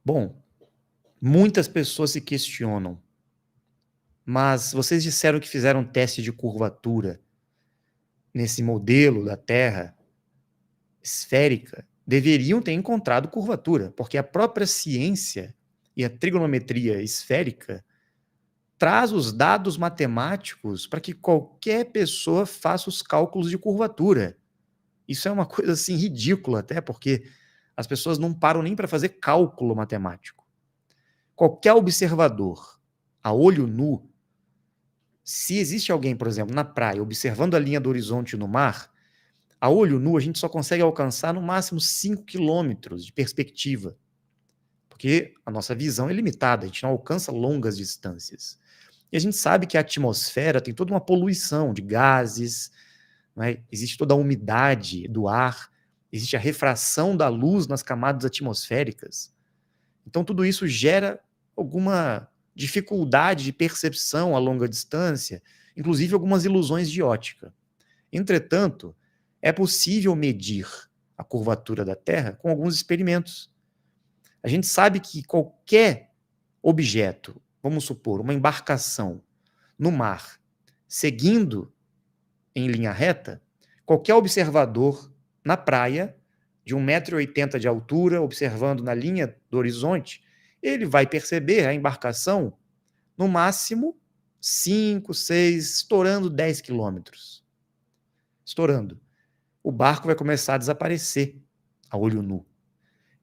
Bom, muitas pessoas se questionam, mas vocês disseram que fizeram um teste de curvatura nesse modelo da Terra esférica, deveriam ter encontrado curvatura, porque a própria ciência e a trigonometria esférica traz os dados matemáticos para que qualquer pessoa faça os cálculos de curvatura. Isso é uma coisa assim ridícula até, porque as pessoas não param nem para fazer cálculo matemático. Qualquer observador a olho nu, se existe alguém, por exemplo, na praia, observando a linha do horizonte no mar, a olho nu a gente só consegue alcançar no máximo 5 quilômetros de perspectiva, porque a nossa visão é limitada, a gente não alcança longas distâncias. E a gente sabe que a atmosfera tem toda uma poluição de gases, né? Existe toda a umidade do ar, existe a refração da luz nas camadas atmosféricas. Então, tudo isso gera alguma dificuldade de percepção a longa distância, inclusive algumas ilusões de ótica. Entretanto, é possível medir a curvatura da Terra com alguns experimentos. A gente sabe que qualquer objeto, vamos supor, uma embarcação no mar, seguindo em linha reta, qualquer observador na praia, de 1,80 m de altura, observando na linha do horizonte, ele vai perceber a embarcação no máximo 5, 6, estourando 10 quilômetros. Estourando. O barco vai começar a desaparecer a olho nu.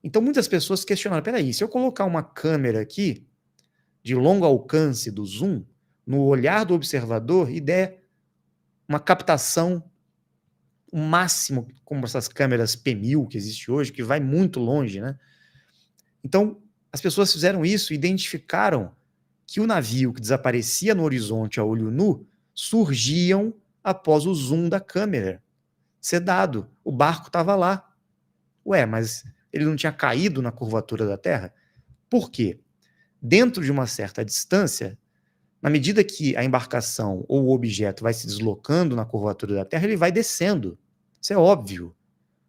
Então muitas pessoas questionaram, peraí, se eu colocar uma câmera aqui, de longo alcance do zoom, no olhar do observador e der uma captação o máximo, como essas câmeras P1000 que existe hoje, que vai muito longe, né? Então, as pessoas fizeram isso e identificaram que o navio que desaparecia no horizonte a olho nu surgiam após o zoom da câmera ser dado. O barco estava lá. Ué, mas ele não tinha caído na curvatura da Terra? Por quê? Dentro de uma certa distância, na medida que a embarcação ou o objeto vai se deslocando na curvatura da Terra, ele vai descendo. Isso é óbvio.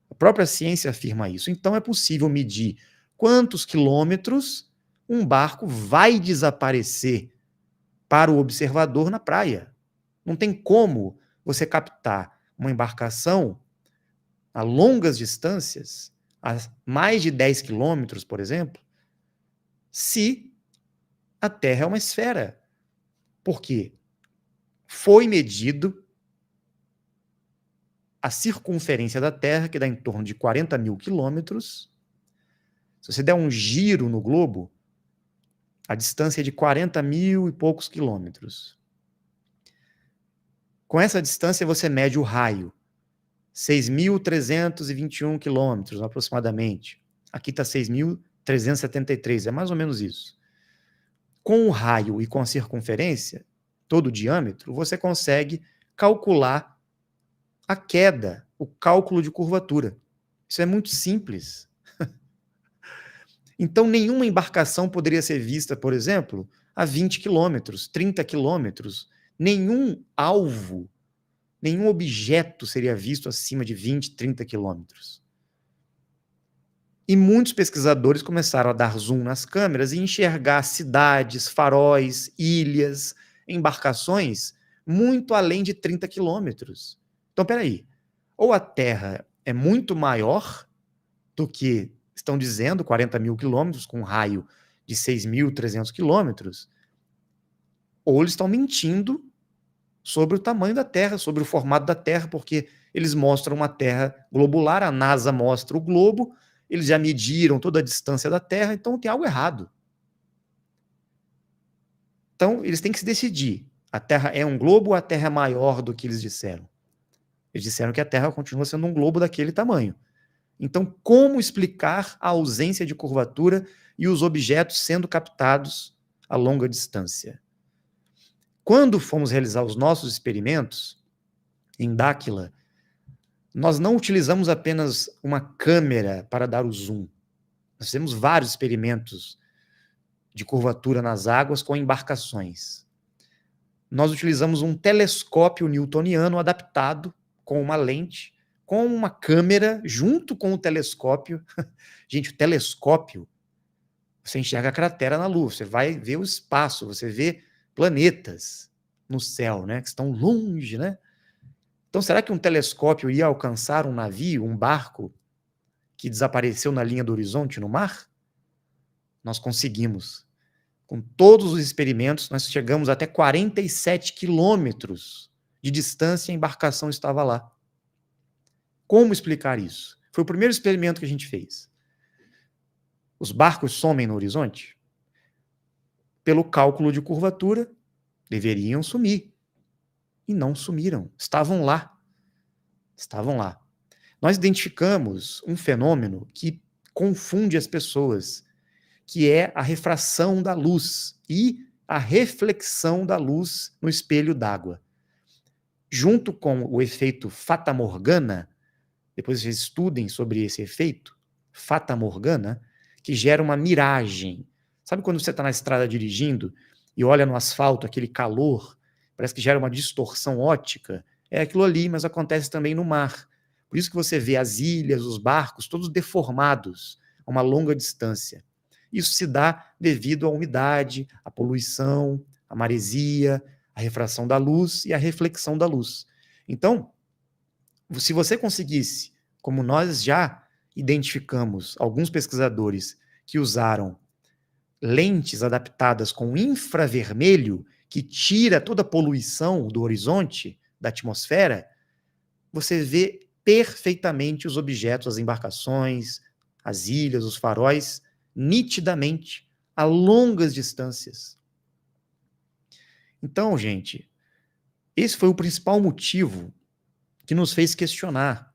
A própria ciência afirma isso. Então é possível medir quantos quilômetros um barco vai desaparecer para o observador na praia. Não tem como você captar uma embarcação a longas distâncias, a mais de 10 quilômetros, por exemplo, se a Terra é uma esfera. Por quê? Foi medido a circunferência da Terra, que dá em torno de 40 mil quilômetros. Se você der um giro no globo, a distância é de 40 mil e poucos quilômetros. Com essa distância, você mede o raio, 6.321 quilômetros, aproximadamente. Aqui está 6.373, é mais ou menos isso. Com o raio e com a circunferência, todo o diâmetro, você consegue calcular a queda, o cálculo de curvatura. Isso é muito simples. Então, nenhuma embarcação poderia ser vista, por exemplo, a 20 quilômetros, 30 quilômetros. Nenhum alvo, nenhum objeto seria visto acima de 20, 30 quilômetros. E muitos pesquisadores começaram a dar zoom nas câmeras e enxergar cidades, faróis, ilhas, embarcações muito além de 30 quilômetros. Então, peraí, ou a Terra é muito maior do que estão dizendo, 40 mil quilômetros, com um raio de 6.300 quilômetros, ou eles estão mentindo sobre o tamanho da Terra, sobre o formato da Terra, porque eles mostram uma Terra globular, a NASA mostra o globo, eles já mediram toda a distância da Terra, então tem algo errado. Então, eles têm que se decidir. A Terra é um globo ou a Terra é maior do que eles disseram? Eles disseram que a Terra continua sendo um globo daquele tamanho. Então, como explicar a ausência de curvatura e os objetos sendo captados a longa distância? Quando fomos realizar os nossos experimentos em Dáquila, nós não utilizamos apenas uma câmera para dar o zoom. Nós fizemos vários experimentos de curvatura nas águas com embarcações. Nós utilizamos um telescópio newtoniano adaptado com uma lente, com uma câmera junto com o telescópio. Gente, o telescópio, Você enxerga a cratera na Lua, você vai ver o espaço, você vê planetas no céu, né, que estão longe, né? Então, será que um telescópio ia alcançar um navio, um barco que desapareceu na linha do horizonte no mar? Nós conseguimos. Com todos os experimentos, nós chegamos até 47 quilômetros de distância e a embarcação estava lá. Como explicar isso? Foi o primeiro experimento que a gente fez. Os barcos somem no horizonte? Pelo cálculo de curvatura, deveriam sumir. E não sumiram. Estavam lá. Estavam lá. Nós identificamos um fenômeno que confunde as pessoas, que é a refração da luz e a reflexão da luz no espelho d'água. Junto com o efeito Fata Morgana, depois vocês estudem sobre esse efeito, Fata Morgana, que gera uma miragem. Sabe quando você está na estrada dirigindo e olha no asfalto aquele calor, parece que gera uma distorção óptica? É aquilo ali, mas acontece também no mar. Por isso que você vê as ilhas, os barcos, todos deformados a uma longa distância. Isso se dá devido à umidade, à poluição, à maresia, à refração da luz e à reflexão da luz. Então, se você conseguisse, como nós já identificamos alguns pesquisadores que usaram lentes adaptadas com infravermelho, que tira toda a poluição do horizonte, da atmosfera, você vê perfeitamente os objetos, as embarcações, as ilhas, os faróis, nitidamente, a longas distâncias. Então, gente, esse foi o principal motivo que nos fez questionar.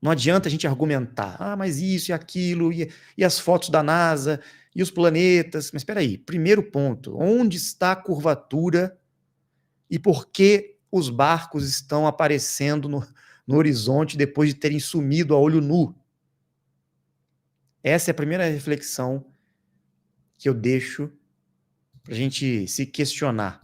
Não adianta a gente argumentar, mas isso e aquilo, e as fotos da NASA, e os planetas. Mas espera aí, primeiro ponto, onde está a curvatura e por que os barcos estão aparecendo no horizonte depois de terem sumido a olho nu? Essa é a primeira reflexão que eu deixo para a gente se questionar.